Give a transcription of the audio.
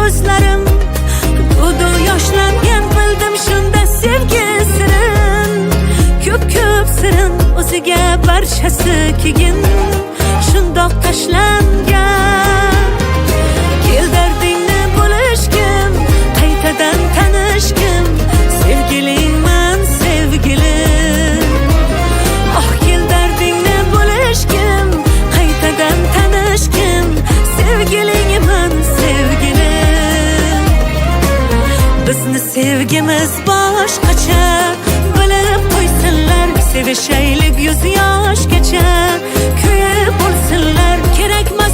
ko'zlarim to'du yoshlangan bildim shunda sevgi sirin ko'p sirin o'ziga barchasi keyin shundoq tashlangan kel dardingni bo'lishgim qaytadan tanishgim sevgilingman sevgilim oh kel dardingni bo'lishgim qaytadan tanishgim sevgilingman sevgilim bizni sevgimiz boshqacha bilib qo'ysinlar sevishaylik yuz yoshgacha kuyib bo'lsinlar kerakmas